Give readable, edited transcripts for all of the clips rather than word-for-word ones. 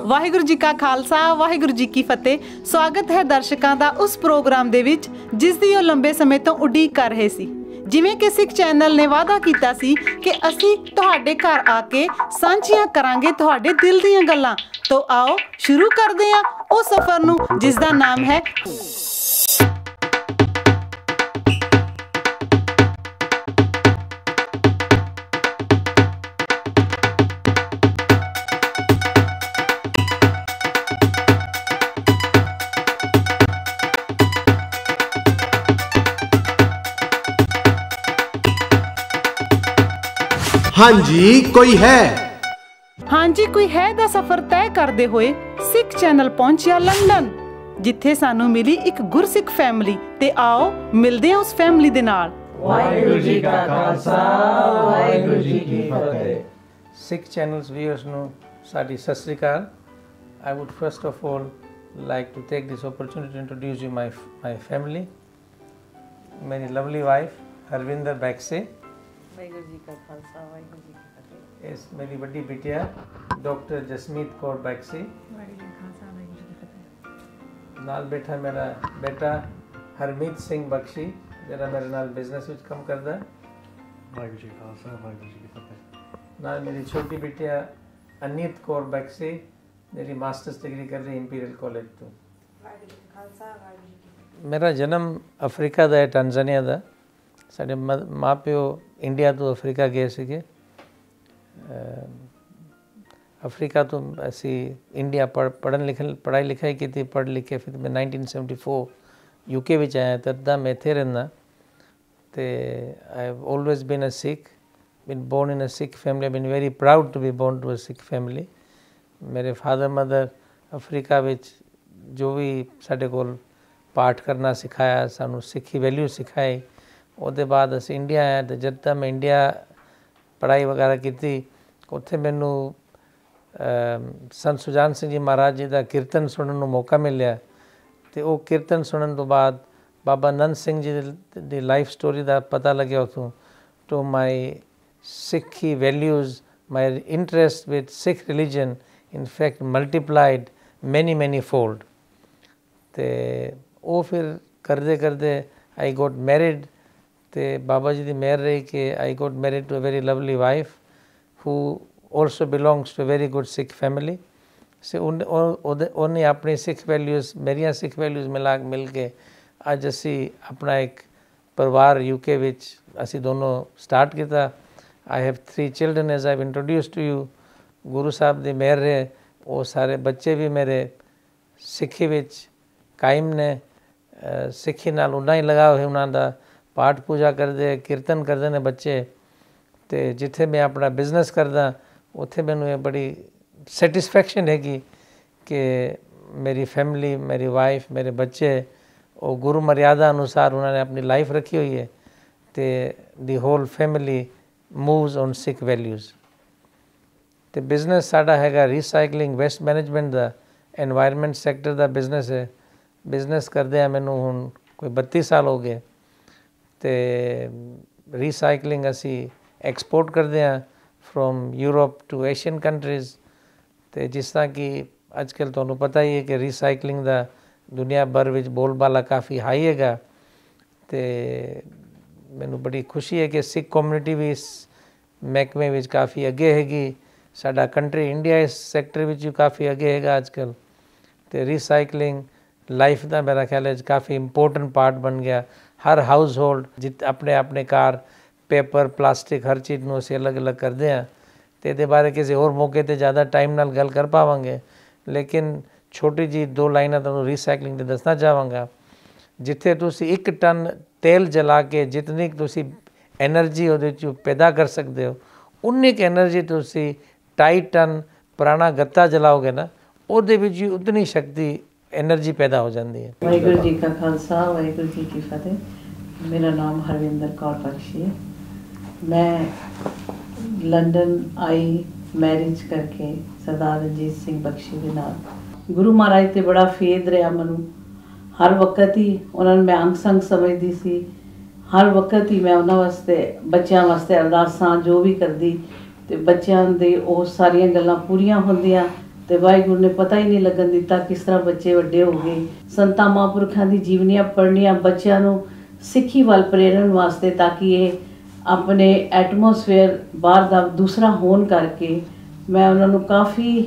ਵਾਹਿਗੁਰੂ ਜੀ ਕਾ ਖਾਲਸਾ ਵਾਹਿਗੁਰੂ ਜੀ ਕੀ ਫਤਿਹ। ਸਵਾਗਤ ਹੈ ਦਰਸ਼ਕਾਂ ਦਾ ਉਸ ਪ੍ਰੋਗਰਾਮ ਦੇ ਵਿੱਚ ਜਿਸ ਦੀ ਉਹ ਲੰਬੇ ਸਮੇਂ ਤੋਂ ਉਡੀਕ ਕਰ ਰਹੇ ਸੀ। ਜਿਵੇਂ ਕਿ ਸਿੱਖ ਚੈਨਲ ਨੇ ਵਾਅਦਾ ਕੀਤਾ ਸੀ ਕਿ ਅਸੀਂ ਤੁਹਾਡੇ ਘਰ ਆ ਕੇ ਸਾਂਝੀਆਂ ਕਰਾਂਗੇ ਤੁਹਾਡੇ ਦਿਲ ਦੀਆਂ ਗੱਲਾਂ। ਤੋਂ ਆਓ ਸ਼ੁਰੂ ਕਰਦੇ ਹਾਂ ਉਹ ਸਫ਼ਰ ਨੂੰ ਜਿਸ ਦਾ ਨਾਮ ਹੈ ਹਾਂਜੀ ਕੋਈ ਹੈ। ਹਾਂਜੀ ਕੋਈ ਹੈ ਦਾ ਸਫ਼ਰ ਤੈਅ ਕਰਦੇ ਹੋਏ ਸਿੱਖ ਚੈਨਲ ਪਹੁੰਚਿਆ ਲੰਡਨ, ਜਿੱਥੇ ਸਾਨੂੰ ਮਿਲੀ ਇੱਕ ਗੁਰਸਿੱਖ ਫੈਮਿਲੀ। ਤੇ ਆਓ ਮਿਲਦੇ ਹਾਂ ਉਸ ਫੈਮਿਲੀ ਦੇ ਨਾਲ। ਵਾਹਿਗੁਰੂ ਜੀ ਕਾ ਖਾਲਸਾ ਵਾਹਿਗੁਰੂ ਜੀ ਕੀ ਫਤਿਹ। ਸਿੱਖ ਚੈਨਲਸ ਵਿਊਅਰਸ ਨੂੰ ਸਾਡੀ ਸਤਿ ਸ੍ਰੀ ਅਕਾਲ। I would first of all like to take this opportunity to introduce you my family. ਮੇਰੀ lovely wife ਹਰਵਿੰਦਰ ਬੈਕਸੇ। ਵਾਹਿਗੁਰੂ ਜੀ ਕਾ ਖਾਲਸਾ ਵਾਹਿਗੁਰੂ ਜੀ ਕੀ ਫਤਿਹ। ਇਸ ਮੇਰੀ ਵੱਡੀ ਬਿਟਿਆ ਡਾਕਟਰ ਜਸਮੀਤ ਕੌਰ ਬੈਕਸੀ। ਵਾਹਿਗੁਰੂ ਜੀ ਕਾ ਖਾਲਸਾ ਵਾਹਿਗੁਰੂ ਜੀ ਕੀ ਫਤਿਹ। ਨਾਲ ਬੈਠਾ ਮੇਰਾ ਬੇਟਾ ਹਰਮੀਤ ਸਿੰਘ ਬਖਸ਼ੀ, ਜਿਹੜਾ ਮੇਰੇ ਨਾਲ ਬਿਜ਼ਨਸ ਵਿੱਚ ਕੰਮ ਕਰਦਾ। ਵਾਹਿਗੁਰੂ ਜੀ ਕਾ ਖਾਲਸਾ ਵਾਹਿਗੁਰੂ ਜੀ ਕੀ ਫਤਿਹ। ਨਾਲ ਮੇਰੀ ਛੋਟੀ ਬਿਟਿਆ ਅਨੀਤ ਕੌਰ ਬੈਕਸੀ, ਜਿਹੜੀ ਮਾਸਟਰਸ ਡਿਗਰੀ ਕਰ ਰਹੀ ਇੰਪੀਰੀਅਲ ਕਾਲਜ ਤੋਂ। ਵਾਹਿਗੁਰੂ ਜੀ ਕਾ ਖਾਲਸਾ ਵਾਹਿਗੁਰੂ ਜੀ ਕੀ ਫਤਿਹ। ਮੇਰਾ ਜਨਮ ਅਫਰੀਕਾ ਦਾ ਹੈ, ਟਾਂਜ਼ਾਨੀਆ ਦਾ। ਸਾਡੇ ਮਾਂ ਪਿਓ ਇੰਡੀਆ ਤੋਂ ਅਫਰੀਕਾ ਗਏ ਸੀਗੇ। ਅਫਰੀਕਾ ਤੋਂ ਅਸੀਂ ਇੰਡੀਆ ਪੜ੍ਹਾਈ ਲਿਖਾਈ ਕੀਤੀ, ਪੜ੍ਹ ਲਿਖ ਕੇ ਫਿਰ ਮੈਂ 1974 UK ਵਿੱਚ ਆਇਆ। ਤਦ ਦਾ ਮੈਂ ਇੱਥੇ ਰਹਿੰਦਾ। ਅਤੇ I have always been a Sikh, been born in a Sikh family, been very proud to be born to a Sikh family. ਮੇਰੇ ਫਾਦਰ ਮਦਰ ਅਫਰੀਕਾ ਵਿੱਚ ਜੋ ਵੀ ਸਾਡੇ ਕੋਲ ਪਾਠ ਕਰਨਾ ਸਿਖਾਇਆ, ਸਾਨੂੰ ਸਿੱਖੀ ਵੈਲਿਊ ਸਿਖਾਏ। ਉਹਦੇ ਬਾਅਦ ਅਸੀਂ ਇੰਡੀਆ ਆਏ। ਅਤੇ ਜਦ ਤੱਕ ਮੈਂ ਇੰਡੀਆ ਪੜ੍ਹਾਈ ਵਗੈਰਾ ਕੀਤੀ, ਉੱਥੇ ਮੈਨੂੰ ਸੰਤ ਸੁਜਾਨ ਸਿੰਘ ਜੀ ਮਹਾਰਾਜ ਜੀ ਦਾ ਕੀਰਤਨ ਸੁਣਨ ਨੂੰ ਮੌਕਾ ਮਿਲਿਆ। ਅਤੇ ਉਹ ਕੀਰਤਨ ਸੁਣਨ ਤੋਂ ਬਾਅਦ ਬਾਬਾ ਨੰਦ ਸਿੰਘ ਜੀ ਦੀ ਲਾਈਫ ਸਟੋਰੀ ਦਾ ਪਤਾ ਲੱਗਿਆ ਉੱਥੋਂ। To my Sikhi values, my interest with Sikh religion in fact multiplied many fold. ਅਤੇ ਉਹ ਫਿਰ ਕਰਦੇ ਕਰਦੇ ਆਈ ਗੋਟ ਮੈਰਿਡ। ਅਤੇ ਬਾਬਾ ਜੀ ਦੀ ਮਿਹਰ ਰਹੀ ਕਿ I got married to a very lovely wife who also belongs to a very good Sikh family. So ਉਹਨੇ ਆਪਣੀ ਸਿੱਖ ਵੈਲਿਊਜ਼, ਮੇਰੀਆਂ ਸਿੱਖ ਵੈਲਿਊਜ਼ ਮਿਲ ਕੇ ਅੱਜ ਅਸੀਂ ਆਪਣਾ ਇੱਕ ਪਰਿਵਾਰ UK ਵਿੱਚ ਅਸੀਂ ਦੋਨੋਂ ਸਟਾਰਟ ਕੀਤਾ। I have 3 children as I have introduce to you. Guru Sahib ਦੀ ਮਿਹਰ ਰਹੇ, ਉਹ ਸਾਰੇ ਬੱਚੇ ਵੀ ਮੇਰੇ ਸਿੱਖੀ ਵਿੱਚ ਕਾਇਮ ਨੇ। ਸਿੱਖੀ ਨਾਲ ਉਨਾ ਹੀ ਲਗਾਅ ਹੋਇਆ ਉਹਨਾਂ ਦਾ। ਪਾਠ ਪੂਜਾ ਕਰਦੇ, ਕੀਰਤਨ ਕਰਦੇ ਨੇ ਬੱਚੇ। ਅਤੇ ਜਿੱਥੇ ਮੈਂ ਆਪਣਾ ਬਿਜ਼ਨਸ ਕਰਦਾ ਉੱਥੇ ਮੈਨੂੰ ਇਹ ਬੜੀ ਸੈਟਿਸਫੈਕਸ਼ਨ ਹੈਗੀ ਕਿ ਮੇਰੀ ਫੈਮਿਲੀ, ਮੇਰੀ ਵਾਈਫ, ਮੇਰੇ ਬੱਚੇ ਉਹ ਗੁਰੂ ਮਰਿਆਦਾ ਅਨੁਸਾਰ ਉਹਨਾਂ ਨੇ ਆਪਣੀ ਲਾਈਫ ਰੱਖੀ ਹੋਈ ਹੈ। ਅਤੇ the whole family moves on Sikh values. ਅਤੇ ਬਿਜ਼ਨਸ ਸਾਡਾ ਹੈਗਾ ਰੀਸਾਈਕਲਿੰਗ ਵੇਸਟ ਮੈਨੇਜਮੈਂਟ ਦਾ, ਐਨਵਾਇਰਨਮੈਂਟ ਸੈਕਟਰ ਦਾ ਬਿਜ਼ਨਸ ਹੈ। ਬਿਜ਼ਨਸ ਕਰਦਿਆਂ ਮੈਨੂੰ ਹੁਣ ਕੋਈ 32 ਸਾਲ ਹੋ ਗਏ। ਅਤੇ ਰੀਸਾਈਕਲਿੰਗ ਅਸੀਂ ਐਕਸਪੋਰਟ ਕਰਦੇ ਹਾਂ from Europe to Asian countries. ਅਤੇ ਜਿਸ ਤਰ੍ਹਾਂ ਕਿ ਅੱਜ ਕੱਲ੍ਹ ਤੁਹਾਨੂੰ ਪਤਾ ਹੀ ਹੈ ਕਿ ਰੀਸਾਈਕਲਿੰਗ ਦਾ ਦੁਨੀਆ ਭਰ ਵਿੱਚ ਬੋਲਬਾਲਾ ਕਾਫੀ ਹਾਈ ਹੈਗਾ। ਅਤੇ ਮੈਨੂੰ ਬੜੀ ਖੁਸ਼ੀ ਹੈ ਕਿ ਸਿੱਖ ਕਮਿਊਨਿਟੀ ਵੀ ਇਸ ਮਹਿਕਮੇ ਵਿੱਚ ਕਾਫੀ ਅੱਗੇ ਹੈਗੀ। ਸਾਡਾ ਕੰਟਰੀ ਇੰਡੀਆ ਇਸ ਸੈਕਟਰ ਵਿੱਚ ਵੀ ਕਾਫੀ ਅੱਗੇ ਹੈਗਾ ਅੱਜ ਕੱਲ੍ਹ। ਅਤੇ ਰੀਸਾਈਕਲਿੰਗ ਲਾਈਫ ਦਾ ਮੇਰਾ ਖਿਆਲ ਹੈ ਕਾਫੀ ਇੰਪੋਰਟੈਂਟ ਪਾਰਟ ਬਣ ਗਿਆ। ਹਰ ਹਾਊਸ ਹੋਲਡ ਆਪਣੇ ਘਰ ਪੇਪਰ, ਪਲਾਸਟਿਕ ਹਰ ਚੀਜ਼ ਨੂੰ ਅਸੀਂ ਅਲੱਗ ਕਰਦੇ ਹਾਂ। ਅਤੇ ਇਹਦੇ ਬਾਰੇ ਕਿਸੇ ਹੋਰ ਮੌਕੇ 'ਤੇ ਜ਼ਿਆਦਾ ਟਾਈਮ ਨਾਲ ਗੱਲ ਕਰ ਪਾਵਾਂਗੇ। ਲੇਕਿਨ ਛੋਟੀ ਜਿਹੀ 2 ਲਾਈਨਾਂ ਤੁਹਾਨੂੰ ਰੀਸਾਈਕਲਿੰਗ 'ਤੇ ਦੱਸਣਾ ਚਾਹਾਂਗਾ। ਜਿੱਥੇ ਤੁਸੀਂ 1 ਟਨ ਤੇਲ ਜਲਾ ਕੇ ਜਿਤਨੀ ਤੁਸੀਂ ਐਨਰਜੀ ਉਹਦੇ 'ਚ ਪੈਦਾ ਕਰ ਸਕਦੇ ਹੋ, ਉਨੀ ਕੁ ਐਨਰਜੀ ਤੁਸੀਂ 2.5 ਟਨ ਪੁਰਾਣਾ ਗੱਤਾ ਜਲਾਓਗੇ ਨਾ, ਉਹਦੇ ਵਿੱਚ ਵੀ ਉਤਨੀ ਸ਼ਕਤੀ ਐਨਰਜੀ ਪੈਦਾ ਹੋ ਜਾਂਦੀ ਹੈ। ਵਾਹਿਗੁਰੂ ਜੀ ਕਾ ਖਾਲਸਾ ਵਾਹਿਗੁਰੂ ਜੀ ਕੀ ਫਤਿਹ। ਮੇਰਾ ਨਾਮ ਹਰਵਿੰਦਰ ਕੌਰ ਬਖਸ਼ੀ ਹੈ। ਮੈਂ ਲੰਡਨ ਆਈ ਮੈਰਿਜ ਕਰਕੇ ਸਰਦਾਰ ਰਣਜੀਤ ਸਿੰਘ ਬਖਸ਼ੀ ਦੇ ਨਾਲ। ਗੁਰੂ ਮਹਾਰਾਜ 'ਤੇ ਬੜਾ ਫੇਦ ਰਿਹਾ ਮੈਨੂੰ। ਹਰ ਵਕਤ ਹੀ ਉਹਨਾਂ ਨੂੰ ਮੈਂ ਅੰਗ ਸੰਗ ਸਮਝਦੀ ਸੀ। ਹਰ ਵਕਤ ਹੀ ਮੈਂ ਉਹਨਾਂ ਵਾਸਤੇ, ਬੱਚਿਆਂ ਵਾਸਤੇ ਅਰਦਾਸਾਂ ਜੋ ਵੀ ਕਰਦੀ, ਤੇ ਬੱਚਿਆਂ ਦੇ ਉਹ ਸਾਰੀਆਂ ਗੱਲਾਂ ਪੂਰੀਆਂ ਹੁੰਦੀਆਂ ਤੇ ਵਾਹਿਗੁਰੂ ਨੇ ਪਤਾ ਹੀ ਨਹੀਂ ਲੱਗਣ ਦਿੱਤਾ ਕਿਸ ਤਰ੍ਹਾਂ ਬੱਚੇ ਵੱਡੇ ਹੋ ਗਏ। ਸੰਤਾਂ ਮਹਾਂਪੁਰਖਾਂ ਦੀ ਜੀਵਨੀਆਂ ਪੜ੍ਹਨੀਆਂ ਬੱਚਿਆਂ ਨੂੰ ਸਿੱਖੀ ਵੱਲ ਪ੍ਰੇਰਨ ਵਾਸਤੇ, ਤਾਂ ਕਿ ਇਹ ਆਪਣੇ ਐਟਮੋਸਫੇਅਰ ਬਾਹਰ ਦਾ ਦੂਸਰਾ ਹੋਣ ਕਰਕੇ ਮੈਂ ਉਹਨਾਂ ਨੂੰ ਕਾਫੀ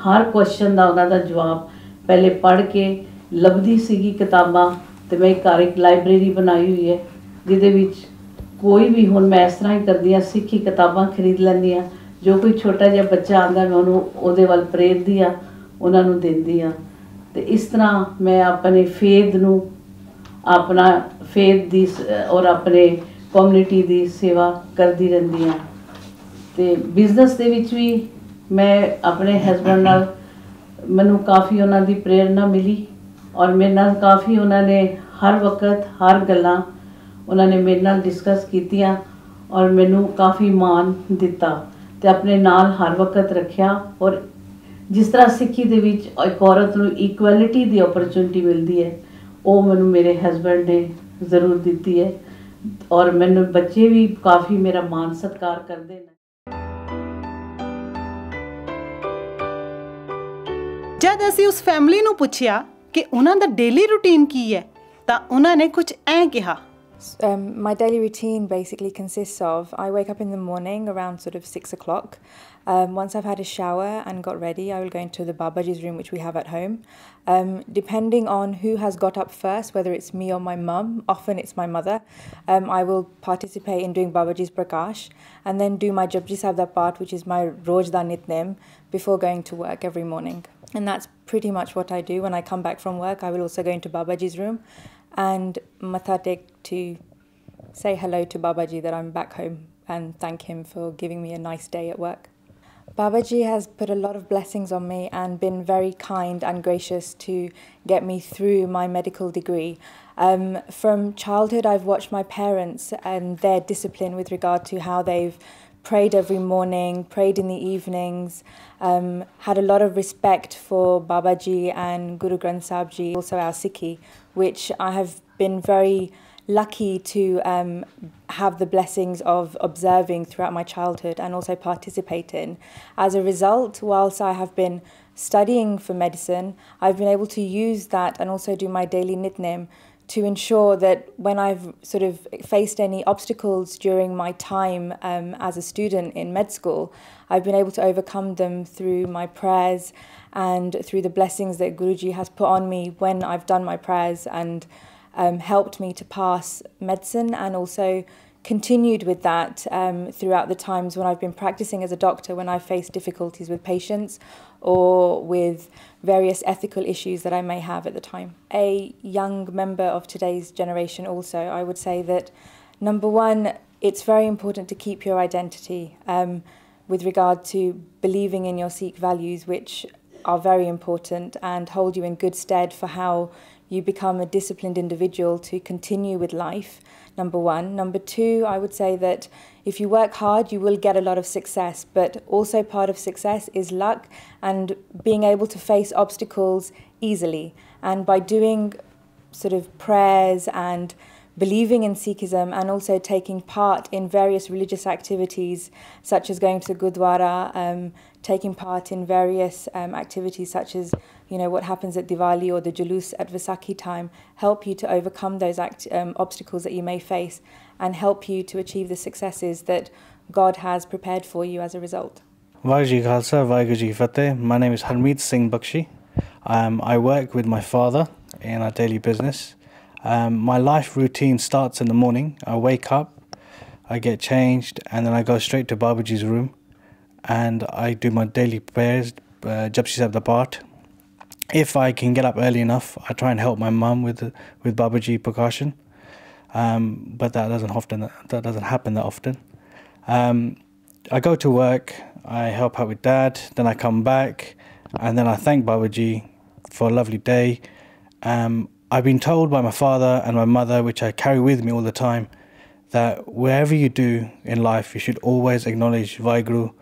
ਹਰ ਕੁਐਸਚਨ ਦਾ ਉਹਨਾਂ ਦਾ ਜਵਾਬ ਪਹਿਲੇ ਪੜ੍ਹ ਕੇ ਲੱਭਦੀ ਸੀਗੀ ਕਿਤਾਬਾਂ। ਤੇ ਮੈਂ ਘਰ ਇੱਕ ਲਾਇਬ੍ਰੇਰੀ ਬਣਾਈ ਹੋਈ ਹੈ ਜਿਹਦੇ ਵਿੱਚ ਕੋਈ ਵੀ, ਹੁਣ ਮੈਂ ਇਸ ਤਰ੍ਹਾਂ ਹੀ ਕਰਦੀ ਹਾਂ, ਸਿੱਖੀ ਕਿਤਾਬਾਂ ਖਰੀਦ ਲੈਂਦੀ ਹਾਂ। ਜੋ ਕੋਈ ਛੋਟਾ ਜਿਹਾ ਬੱਚਾ ਆਉਂਦਾ ਮੈਂ ਉਹਨੂੰ ਉਹਦੇ ਵੱਲ ਪ੍ਰੇਰਦੀ ਹਾਂ, ਉਹਨਾਂ ਨੂੰ ਦਿੰਦੀ ਹਾਂ। ਤੇ ਇਸ ਤਰ੍ਹਾਂ ਮੈਂ ਆਪਣੇ ਫੇਥ ਨੂੰ, ਆਪਣਾ ਫੇਥ ਦੀ ਔਰ ਆਪਣੇ ਕਮਿਊਨਿਟੀ ਦੀ ਸੇਵਾ ਕਰਦੀ ਰਹਿੰਦੀ ਹਾਂ। ਤੇ ਬਿਜ਼ਨਸ ਦੇ ਵਿੱਚ ਵੀ ਮੈਂ ਆਪਣੇ ਹਸਬੈਂਡ ਨਾਲ, ਮੈਨੂੰ ਕਾਫੀ ਉਹਨਾਂ ਦੀ ਪ੍ਰੇਰਨਾ ਮਿਲੀ ਔਰ ਮੇਰੇ ਨਾਲ ਕਾਫੀ ਉਹਨਾਂ ਨੇ ਹਰ ਵਕਤ ਹਰ ਗੱਲਾਂ ਉਹਨਾਂ ਨੇ ਮੇਰੇ ਨਾਲ ਡਿਸਕਸ ਕੀਤੀਆਂ ਔਰ ਮੈਨੂੰ ਕਾਫੀ ਮਾਣ ਦਿੱਤਾ ਤੇ ਆਪਣੇ ਨਾਲ ਹਰ ਵਕਤ ਰੱਖਿਆ। ਔਰ ਜਿਸ ਤਰ੍ਹਾਂ ਸਿੱਖੀ ਦੇ ਵਿੱਚ ਇੱਕ ਔਰਤ ਨੂੰ ਇਕੁਐਲਿਟੀ ਦੀ ਓਪਰਚੁਨਿਟੀ ਮਿਲਦੀ ਹੈ, ਉਹ ਮੈਨੂੰ ਮੇਰੇ ਹਸਬੈਂਡ ਨੇ ਜ਼ਰੂਰ ਦਿੱਤੀ ਹੈ ਔਰ ਮੈਨੂੰ ਬੱਚੇ ਵੀ ਕਾਫੀ ਮੇਰਾ ਮਾਣ ਸਤਿਕਾਰ ਕਰਦੇ ਨੇ। ਜਦ ਅਸੀਂ ਉਸ ਫੈਮਿਲੀ ਨੂੰ ਪੁੱਛਿਆ ਕਿ ਉਹਨਾਂ ਦਾ ਡੇਲੀ ਰੂਟੀਨ ਕੀ ਹੈ ਤਾਂ ਉਹਨਾਂ ਨੇ ਕੁਝ ਐਂ ਕਿਹਾ। My daily routine basically consists of, I wake up in the morning around sort of 6 o'clock. Once I've had a shower and got ready, I will go into the Babaji's room, which we have at home. Depending on who has got up first, whether it's me or my mum, often it's my mother, I will participate in doing Babaji's Prakash and then do my Japji Sahib da Path, which is my Roj da Nitnem, before going to work every morning. And that's pretty much what I do. When I come back from work, I will also go into Babaji's room and matha tek to say hello to Babaji that I'm back home and thank him for giving me a nice day at work. Babaji has put a lot of blessings on me and been very kind and gracious to get me through my medical degree. From childhood, I've watched my parents and their discipline with regard to how they've prayed every morning, prayed in the evenings, had a lot of respect for Babaji and Guru Granth Sahib Ji, also our Sikhi, which I have been very lucky to have the blessings of observing throughout my childhood and also participate in. As a result, whilst I have been studying for medicine, I've been able to use that and also do my daily nitnem to ensure that when I've sort of faced any obstacles during my time as a student in med school, I've been able to overcome them through my prayers and through the blessings that Guruji has put on me when I've done my prayers and helped me to pass medicine, and also continued with that throughout the times when I've been practicing as a doctor, when I've faced difficulties with patients or with various ethical issues that I may have at the time. A young member of today's generation also, I would say that, number one, it's very important to keep your identity with regard to believing in your Sikh values, which are very important and hold you in good stead for how you become a disciplined individual to continue with life, number one. Number two, I would say that if you work hard, you will get a lot of success, but also part of success is luck and being able to face obstacles easily. And by doing sort of prayers and believing in Sikhism and also taking part in various religious activities such as going to the Gurdwara, taking part in various activities such as, you know, what happens at Diwali or the Julus at Vaisakhi time, help you to overcome those obstacles that you may face and help you to achieve the successes that God has prepared for you as a result. Vaheguru Ji Khalsa, Vaheguru Ji Ki Fateh. My name is Harmeet Singh Baxi. I work with my father in our daily business. My life routine starts in the morning. I wake up, I get changed, and then I go straight to Babaji's room and I do my daily prayers, Japji Sahib da Path. If I can get up early enough, I try and help my mum with Babaji Prakashan, but that doesn't happen that often. I go to work, I help out with Dad, then I come back, and then I thank Babaji for a lovely day. I've been told by my father and my mother, which I carry with me all the time, that wherever you do in life, you should always acknowledge Vaheguru,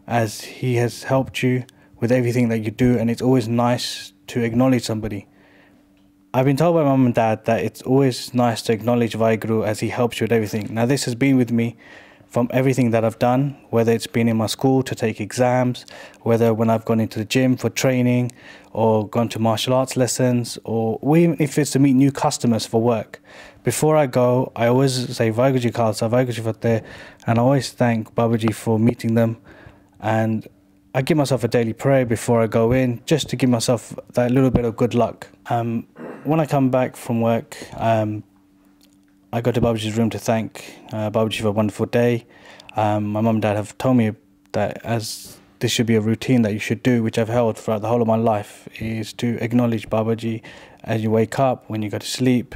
as he has helped you with everything that you do, and it's always nice to acknowledge somebody. I've been told by Mum and Dad that it's always nice to acknowledge Vaheguru as he helps you with everything. Now this has been with me from everything that I've done, whether it's been in my school to take exams, whether when I've gone into the gym for training or gone to martial arts lessons, or even if it's to meet new customers for work. Before I go, I always say Vaheguru Ji Khalsa, Vaheguru Ji Fateh, and I always thank Babaji for meeting them. And I give myself a daily prayer before I go in, just to give myself that little bit of good luck. When I come back from work, I go to Babaji's room to thank Babaji for a wonderful day. My mum and dad have told me that as this should be a routine that you should do, which I've held throughout the whole of my life, is to acknowledge Babaji as you wake up, when you go to sleep,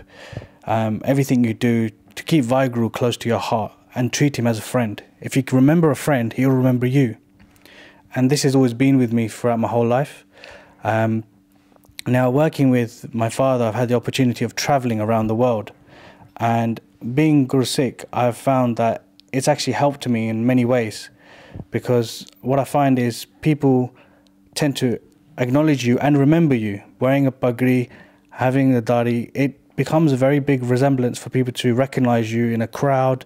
everything you do to keep Vaheguru close to your heart and treat him as a friend. If you can remember a friend, he'll remember you. And this has always been with me throughout my whole life. Now, working with my father, I've had the opportunity of traveling around the world. And being Guru Sikh, I've found that it's actually helped me in many ways, because what I find is people tend to acknowledge you and remember you. Wearing a pagri, having a dari, it becomes a very big resemblance for people to recognize you in a crowd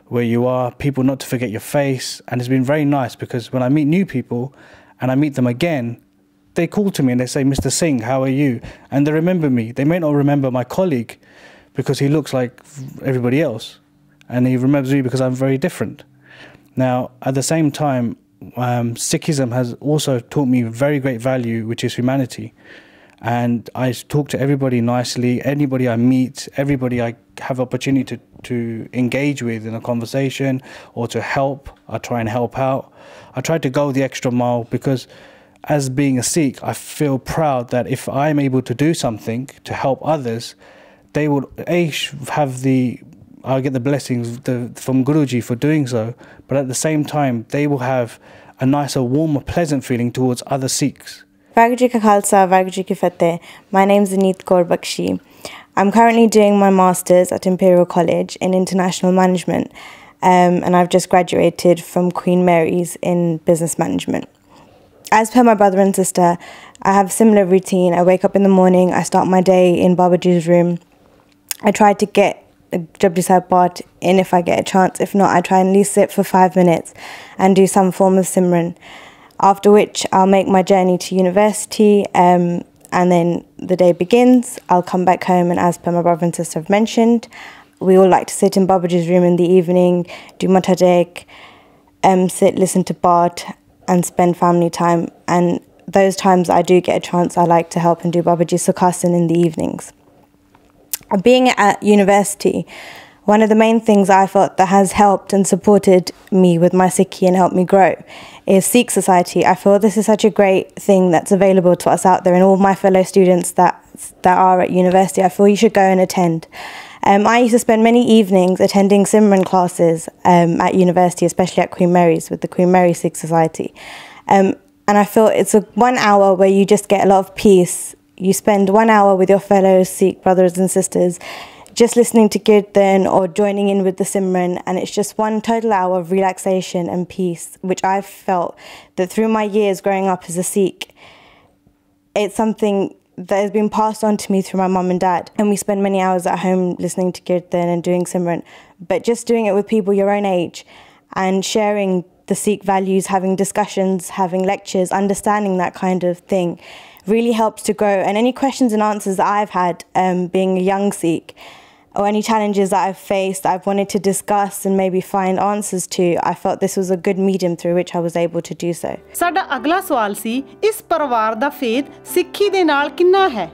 where you are, people not to forget your face. And it's been very nice, because when I meet new people and I meet them again, they call to me and they say, Mr. Singh, how are you? And they remember me. They may not remember my colleague, because he looks like everybody else, and he remembers me because I'm very different. Now, at the same time, Sikhism has also taught me very great value, which is humanity. And I talk to everybody nicely, anybody I meet, everybody I have opportunity to engage with in a conversation or to help. I try and help out. I try to go the extra mile, because as being a Sikh, I feel proud that if I'm able to do something to help others, they would I'll get the blessings from Guruji for doing so, but at the same time, they will have a nicer, warmer, pleasant feeling towards other Sikhs. Vaheguru Ji Ka Khalsa, Vaheguru Ji Ki Fateh. My name is Baxi. I'm currently doing my Masters at Imperial College in International Management, and I've just graduated from Queen Mary's in Business Management. As per my brother and sister, I have a similar routine. I wake up in the morning, I start my day in Babaji's room. I try to get a Japji Sahib Path in if I get a chance. If not, I try and at least sit for 5 minutes and do some form of Simran. After which, I'll make my journey to university, and then the day begins. I'll come back home, and as per my brother and sister have mentioned, we all like to sit in Babaji's room in the evening, do Matha Tek, sit, listen to Path, and spend family time. And those times I do get a chance, I like to help and do Babaji Sukhasan in the evenings. Being at university, one of the main things I felt that has helped and supported me with my Sikhi and helped me grow is Sikh Society. I feel this is such a great thing that's available to us out there, and all my fellow students that are at university, I feel you should go and attend. I used to spend many evenings attending Simran classes at university, especially at Queen Mary's with the Queen Mary Sikh Society. And I feel it's a 1 hour where you just get a lot of peace. You spend 1 hour with your fellow Sikh brothers and sisters, just listening to Kirtan or joining in with the Simran, and it's just one total hour of relaxation and peace, which I've felt that through my years growing up as a Sikh, it's something that has been passed on to me through my mum and dad. And we spend many hours at home listening to Kirtan and doing Simran, but just doing it with people your own age and sharing the Sikh values, having discussions, having lectures, understanding that kind of thing really helps to grow. And any questions and answers that I've had being a young Sikh, or any challenges that I've faced, I've wanted to discuss and maybe find answers to, I felt this was a good medium through which I was able to do so. ਸਾਡਾ ਅਗਲਾ ਸਵਾਲ ਸੀ, ਇਸ ਪਰਿਵਾਰ ਦਾ ਫੇਦ ਸਿੱਖੀ ਦੇ ਨਾਲ ਕਿੰਨਾ ਹੈ?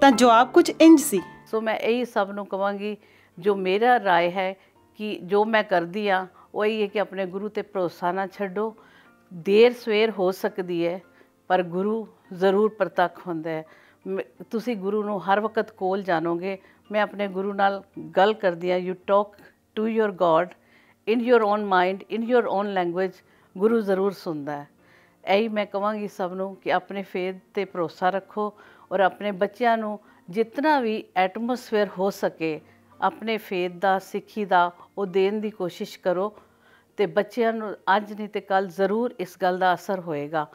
ਤਾਂ ਜਵਾਬ ਕੁਝ ਇੰਜ ਸੀ। ਸੋ ਮੈਂ ਇਹੀ ਸਭ ਨੂੰ ਕਹਾਂਗੀ, ਜੋ ਮੇਰਾ ਰਾਏ ਹੈ ਕਿ ਜੋ ਮੈਂ ਕਰਦੀ ਆ ਉਹ ਇਹ ਹੈ ਕਿ ਆਪਣੇ ਗੁਰੂ ਤੇ ਭਰੋਸਾ ਨਾ ਛੱਡੋ। ਦੇਰ ਸਵੇਰ ਹੋ ਸਕਦੀ ਹੈ, ਪਰ ਗੁਰੂ ਜ਼ਰੂਰ ਪ੍ਰਤੱਖ ਹੁੰਦਾ ਹੈ। ਤੁਸੀਂ ਗੁਰੂ ਨੂੰ ਹਰ ਵਕਤ ਕੋਲ ਜਾਣੋਗੇ। मैं अपने गुरु नाल गल कर दिया, you talk to your god in your own mind, in your own language, गुरु ज़रूर सुनता है। यही मैं कहांगी सब नूं कि अपने फेथ ते भरोसा रखो और अपने बच्चों नूं जितना भी एटमोसफेयर हो सके अपने फेथ दा, सिक्खी दा वो देन दी कोशिश करो, तो बच्चों नूं अज नहीं तो कल ज़रूर इस गल दा असर होएगा।